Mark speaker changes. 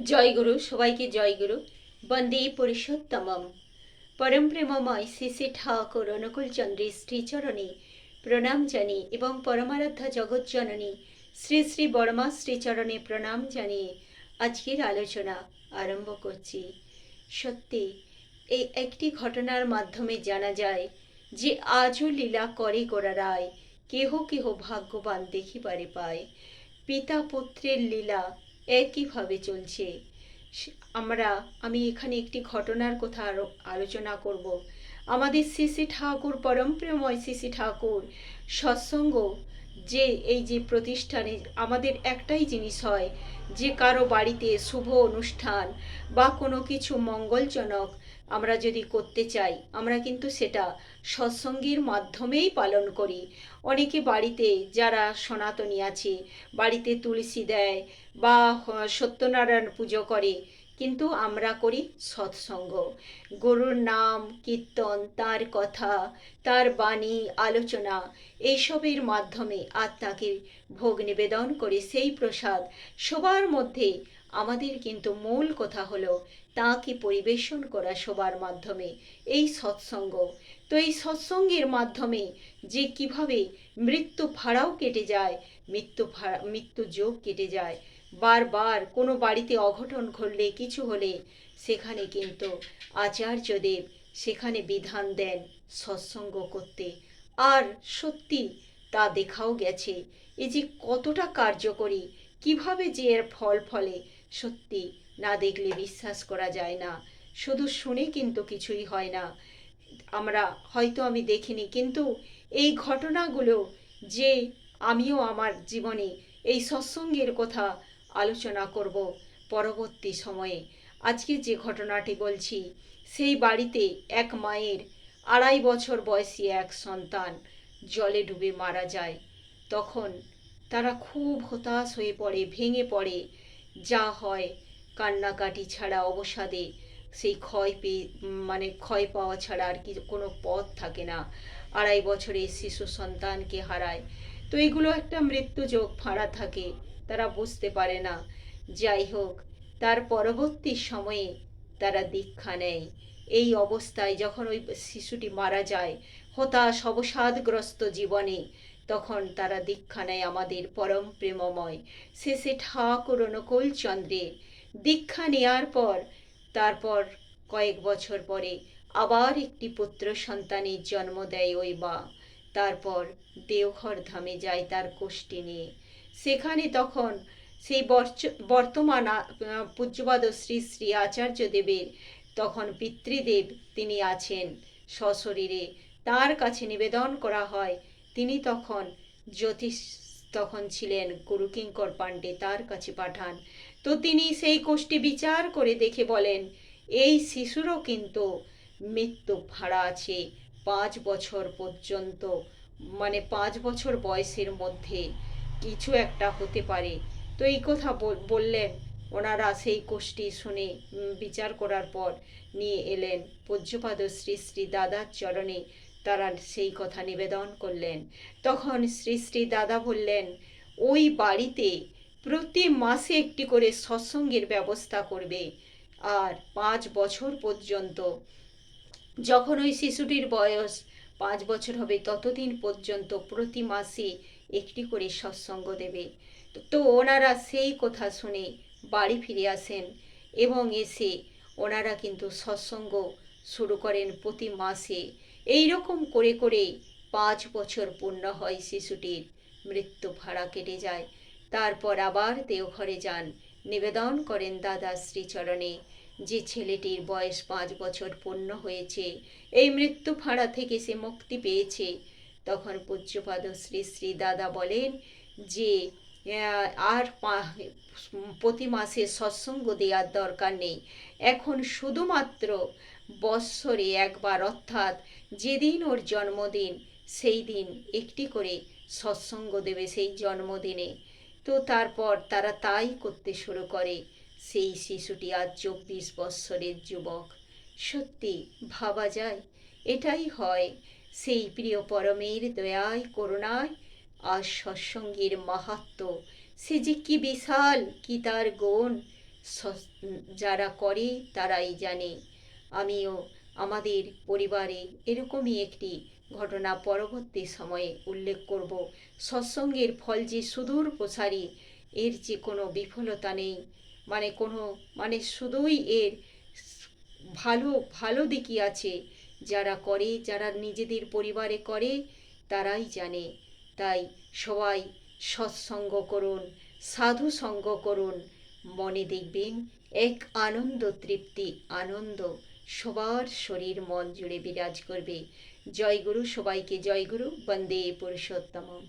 Speaker 1: জয় গুরু, সবাইকে জয় গুরু। বন্দে পুরুষোত্তমম। পরম প্রেমময় শ্রী শ্রী ঠাকুর অনুকূল চন্দ্রের শ্রীচরণে প্রণাম জানিয়ে এবং পরমারাধ্যা জগৎজননী শ্রী শ্রী বর্মা শ্রীচরণে প্রণাম জানিয়ে আজকের আলোচনা আরম্ভ করছি। সত্যি এই একটি ঘটনার মাধ্যমে জানা যায় যে আজও লীলা করে গোড়ারায়, কেহ কেহ ভাগ্যবান দেখিবারে পায়। পিতা পুত্রের লীলা একইভাবে চলছে। আমি এখানে একটি ঘটনার কথা আলোচনা করব। আমাদের শ্রী শ্রী ঠাকুর, পরম প্রেমময় শ্রী শ্রী ঠাকুর সৎসঙ্গ, যে এই যে প্রতিষ্ঠানে আমাদের একটাই জিনিস হয় যে কারো বাড়িতে শুভ অনুষ্ঠান বা কোনো কিছু মঙ্গলজনক আমরা যদি করতে চাই, আমরা কিন্তু সেটা সৎসঙ্গের মাধ্যমেই পালন করি। অনেকে বাড়িতে যারা সনাতনী আছে বাড়িতে তুলসী দেয় বা সত্যনারায়ণ পুজো করে, কিন্তু আমরা করি সৎসঙ্গ। গুরুর নাম কীর্তন, তার কথা, তার বাণী আলোচনা, এইসবের মাধ্যমে আত্মাকে ভোগ নিবেদন করে সেই প্রসাদ সবার মধ্যে। আমাদের কিন্তু মূল কথা হলো তাকে পরিবেশন করা সবার মাধ্যমে, এই সৎসঙ্গ। তো এই সৎসঙ্গের মাধ্যমে যে কিভাবে মৃত্যু ভাড়াও কেটে যায়, মৃত্যু যোগ কেটে যায়। বারবার কোনো বাড়িতে অঘটন ঘটলে, কিছু হলে, সেখানে কিন্তু আচার্যদেব সেখানে বিধান দেন সৎসঙ্গ করতে। আর সত্যি তা দেখাও গেছে এই যে কতটা কার্যকরী, কিভাবে যে এর ফল ফলে, সত্যি না দেখলে বিশ্বাস করা যায় না। শুধু শুনে কিন্তু কিছুই হয় না। আমি দেখিনি, কিন্তু এই ঘটনাগুলো যে আমিও আমার জীবনে এই সৎসঙ্গের কথা আলোচনা করব পরবর্তী সময়ে। আজকে যে ঘটনাটি বলছি, সেই বাড়িতে এক মায়ের 2.5 বছর বয়সী এক সন্তান জলে ডুবে মারা যায়। তখন তারা খুব হতাশ হয়ে পড়ে, ভেঙে পড়ে। যা হয়, কান্নাকাটি ছাড়া অবসাদে সেই ক্ষয় পাওয়া ছাড়া আর কি কোনো পথ থাকে না। 2.5 বছরের শিশু সন্তানকে হারায়। তো এগুলো একটা মৃত্যুযোগ ফাঁড়া থাকে, তারা বুঝতে পারে না। যাই হোক, তার পরবর্তী সময়ে তারা দীক্ষা নেয়। এই অবস্থায় যখন ওই শিশুটি মারা যায় হতাশ অবসাদগ্রস্ত জীবনে, তখন তারা দীক্ষা নেয় আমাদের পরম প্রেমময় শেষে ঠাকুর অনুকূল চন্দ্রে। দীক্ষা নেওয়ার পর তারপর কয়েক বছর পরে আবার একটি পুত্র সন্তানের জন্ম দেয় ওই মা। তারপর দেওঘর ধামে যায় তার কোষ্ঠী নিয়ে। সেখানে তখন সেই বর্তমান পূজ্যপাদ শ্রী শ্রী আচার্যদেবের তখন পিতৃদেব তিনি আছেন সশরীরে, তার কাছে নিবেদন করা হয়। তিনি তখন জ্যোতিষ তখন ছিলেন গুরুকিঙ্কর পাণ্ডে, তার কাছে পাঠান। তো তিনি সেই কোষ্ঠী বিচার করে দেখে বলেন, এই শিশুরও কিন্তু মৃত্যু ভাড়া আছে 5 বছর পর্যন্ত, 5 বছর বয়সের মধ্যে কিছু একটা হতে পারে। তো এই কথা বললেন। ওনারা সেই কোষ্ঠী শুনে বিচার করার পর নিয়ে এলেন পূজ্যপাদ শ্রী শ্রী দাদার চরণে, তারা সেই কথা নিবেদন করলেন। তখন শ্রী শ্রী দাদা বললেন, ওই বাড়িতে প্রতি মাসে একটি করে সৎসঙ্গের ব্যবস্থা করবে। আর 5 বছর পর্যন্ত, যখন ওই শিশুটির বয়স 5 বছর হবে ততদিন পর্যন্ত প্রতি মাসে একটি করে সৎসঙ্গ দেবে। তো ওনারা সেই কথা শুনে বাড়ি ফিরে আসেন এবং এসে ওনারা কিন্তু সৎসঙ্গ শুরু করেন প্রতি মাসে। এই রকম করে করে 5 বছর পূর্ণ হয়, শিশুটির মৃত্যু ভাড়া কেটে যায়। তারপর আবার দেওঘরে যান, নিবেদন করেন দাদা শ্রীচরণে যে ছেলেটির বয়স 5 বছর পূর্ণ হয়েছে, এই মৃত্যু ভাড়া থেকে সে মুক্তি পেয়েছে। তখন পূজ্যপাদ শ্রী শ্রী দাদা বলেন যে আর প্রতি মাসে সৎসঙ্গ দেওয়ার দরকার নেই। এখন শুধুমাত্র বৎসরে একবার, অর্থাৎ যেদিন ওর জন্মদিন সেই দিন একটি করে সৎসঙ্গ দেবে সেই জন্মদিনে। তো তারপর তারা তাই করতে শুরু করে। সেই শিশুটি আজ 24 বৎসরের যুবক। সত্যি ভাবা যায়, এটাই হয় সেই প্রিয় পরমের দয়ায় করুণায়। আর সৎসঙ্গের মাহাত্ম্য সে যে কি বিশাল, কি তার গুণ, যারা করে তারাই জানে। আমিও আমাদের পরিবারে এরকমই একটি ঘটনা পরবর্তী সময়ে উল্লেখ করব। সৎসঙ্গের ফল যে সুদূর প্রসারী, এর যে কোনো বিফলতা নেই, শুধুই এর ভালো ভালো দিকই আছে। যারা করে, যারা নিজেদের পরিবারে করে, তারাই জানে। তাই সবাই সৎসঙ্গ করুন, সাধু সঙ্গ করুন, মনে দেখবেন এক আনন্দ, তৃপ্তি, আনন্দ সবার শরীর মন জুড়ে বিরাজ করবে। জয় গুরু, সবাইকে জয় গুরু। বন্দে পুরুষোত্তমম।